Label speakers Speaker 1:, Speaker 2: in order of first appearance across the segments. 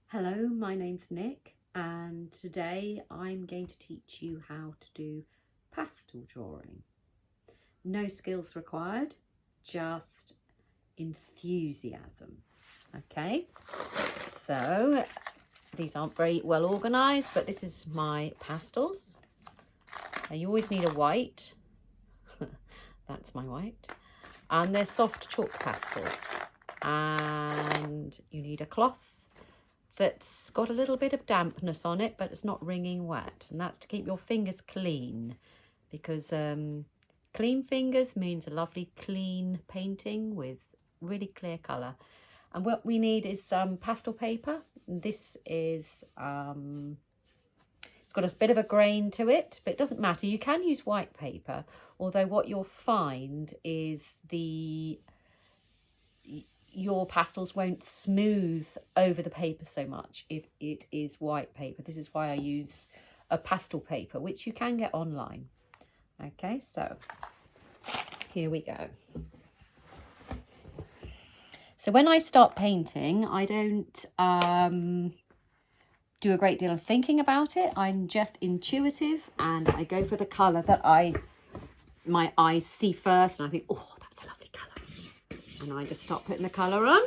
Speaker 1: Hello, my name's Nick, and today I'm going to teach you how to do pastel drawing. No skills required, just enthusiasm. Okay, so these aren't very well organised, but this is my pastels. Now you always need a white. That's my white. And they're soft chalk pastels. And you need a cloth that's got a little bit of dampness on it, but it's not wringing wet. And that's to keep your fingers clean, because clean fingers means a lovely clean painting with really clear colour. And what we need is some pastel paper. This is, it's got a bit of a grain to it, but it doesn't matter. You can use white paper, although what you'll find is your pastels won't smooth over the paper so much if it is white paper. This is why I use a pastel paper, which you can get online. Okay, so here we go. So when I start painting, I don't do a great deal of thinking about it. I'm just intuitive, and I go for the colour that my eyes see first, and I think, oh, that's a lovely colour. And I just start putting the colour on.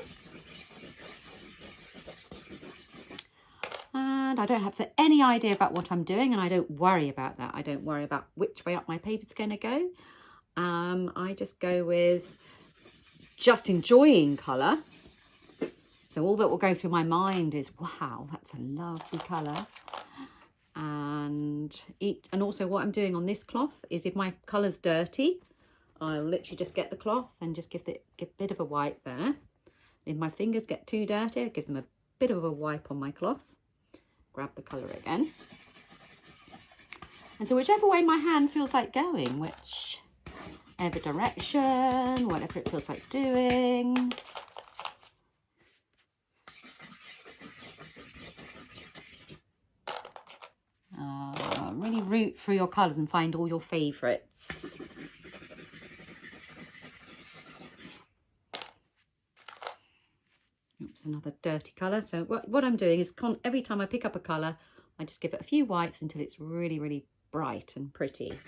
Speaker 1: And I don't have any idea about what I'm doing, and I don't worry about that. I don't worry about which way up my paper's going to go. I just go with just enjoying colour. So all that will go through my mind is, wow, that's a lovely colour. And also what I'm doing on this cloth is, if my colour's dirty, I'll literally just get the cloth and just give a bit of a wipe there. If my fingers get too dirty, I give them a bit of a wipe on my cloth. Grab the colour again. And so whichever way my hand feels like going, whichever direction, whatever it feels like doing. Really root through your colours and find all your favourites. Oops, another dirty colour. So what I'm doing is every time I pick up a colour, I just give it a few wipes until it's really, really bright and pretty.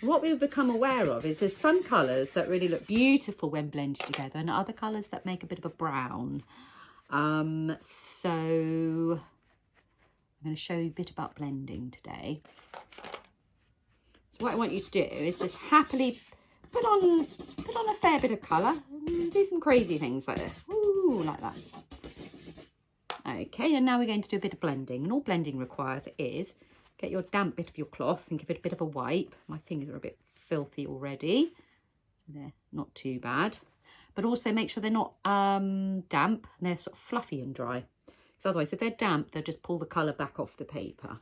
Speaker 1: What we've become aware of is there's some colours that really look beautiful when blended together, and other colours that make a bit of a brown. So I'm going to show you a bit about blending today. So what I want you to do is just happily put on a fair bit of colour and do some crazy things like this. Ooh, like that. Okay, and now we're going to do a bit of blending. And all blending requires is get your damp bit of your cloth and give it a bit of a wipe. My fingers are a bit filthy already, so they're not too bad. But also make sure they're not damp and they're sort of fluffy and dry. Because otherwise, if they're damp, they'll just pull the colour back off the paper.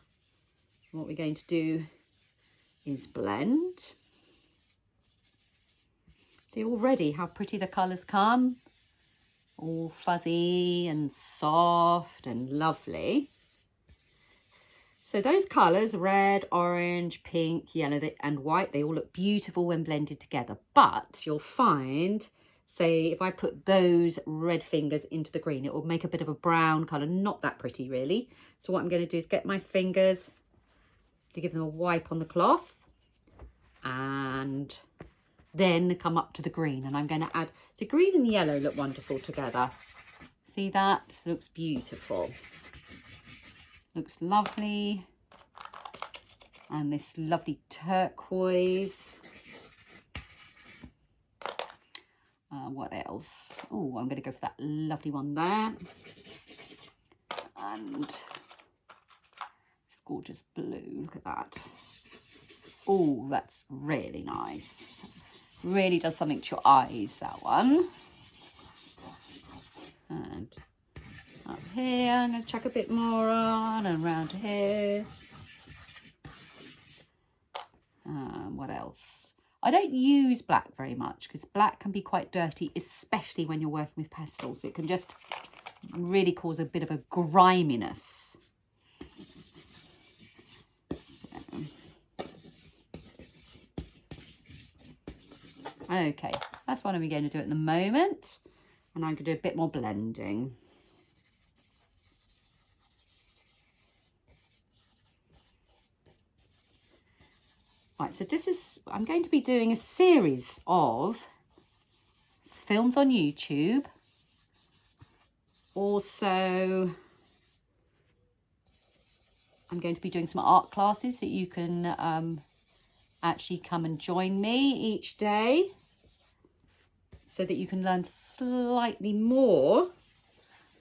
Speaker 1: So what we're going to do is blend. See already how pretty the colours come. All fuzzy and soft and lovely. So those colours, red, orange, pink, yellow and white, they all look beautiful when blended together. But you'll find, say, if I put those red fingers into the green, it will make a bit of a brown colour, not that pretty really. So what I'm going to do is get my fingers to give them a wipe on the cloth, and then come up to the green, and I'm going to add, so green and yellow look wonderful together. See that? Looks beautiful. Looks lovely. And this lovely turquoise. What else? Oh, I'm going to go for that lovely one there. And this gorgeous blue. Look at that. Oh, that's really nice. Really does something to your eyes, that one. And up here, I'm going to chuck a bit more on, and around here. What else? I don't use black very much because black can be quite dirty, especially when you're working with pastels. It can just really cause a bit of a griminess. Okay, that's what I'm going to do at the moment. And I'm going to do a bit more blending. Right, so I'm going to be doing a series of films on YouTube. Also, I'm going to be doing some art classes that you can actually come and join me each day so that you can learn slightly more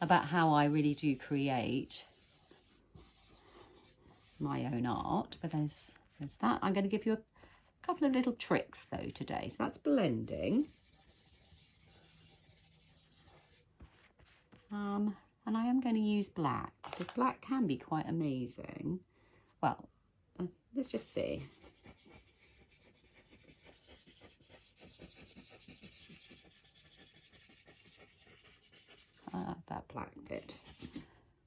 Speaker 1: about how I really do create my own art. But there's that. I'm going to give you a couple of little tricks though today. So that's blending. And I am going to use black because black can be quite amazing. Well, let's just see. That black bit.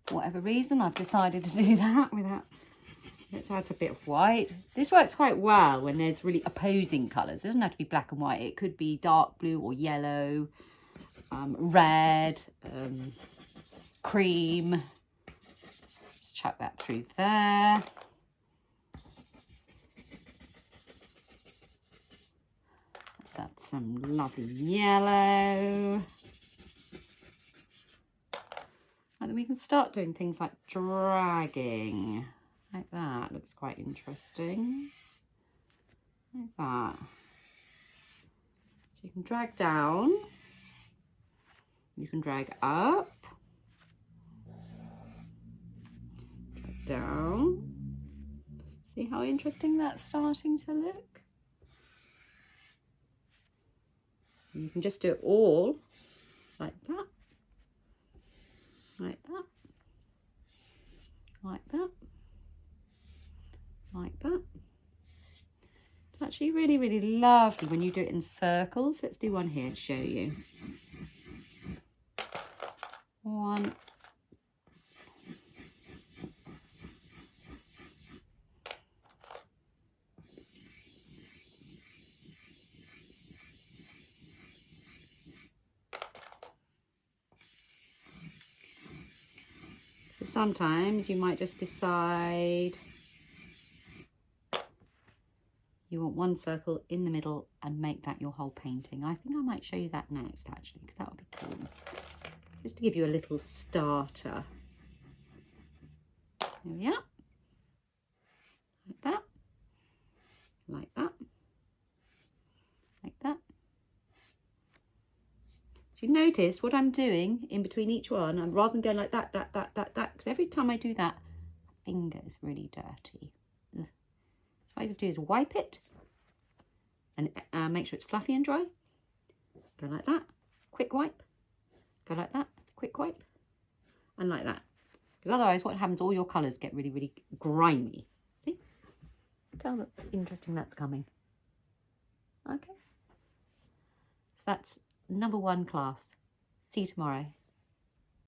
Speaker 1: For whatever reason, I've decided to do that without. Let's add a bit of white. This works quite well when there's really opposing colours. It doesn't have to be black and white. It could be dark blue or yellow, red, cream. Just chuck that through there. Let's add some lovely yellow. And then we can start doing things like dragging. Like that. Looks quite interesting. Like that. So you can drag down. You can drag up. Drag down. See how interesting that's starting to look? And you can just do it all like that. Like that. Like that. Like that. It's actually really, really lovely when you do it in circles. Let's do one here to show you. One. So sometimes you might just decide you want one circle in the middle and make that your whole painting. I think I might show you that next actually, because that would be cool. Just to give you a little starter. There we are. Like that. Like that. Like that. So you notice what I'm doing in between each one, I'm rather than going like that, because every time I do that, my finger is really dirty. Ugh. So what I do is wipe it and make sure it's fluffy and dry. Go like that, quick wipe. Go like that, quick wipe. And like that. Because otherwise what happens, all your colours get really, really grimy. See? Look how interesting that's coming. Okay. So that's number 1 class. See you tomorrow.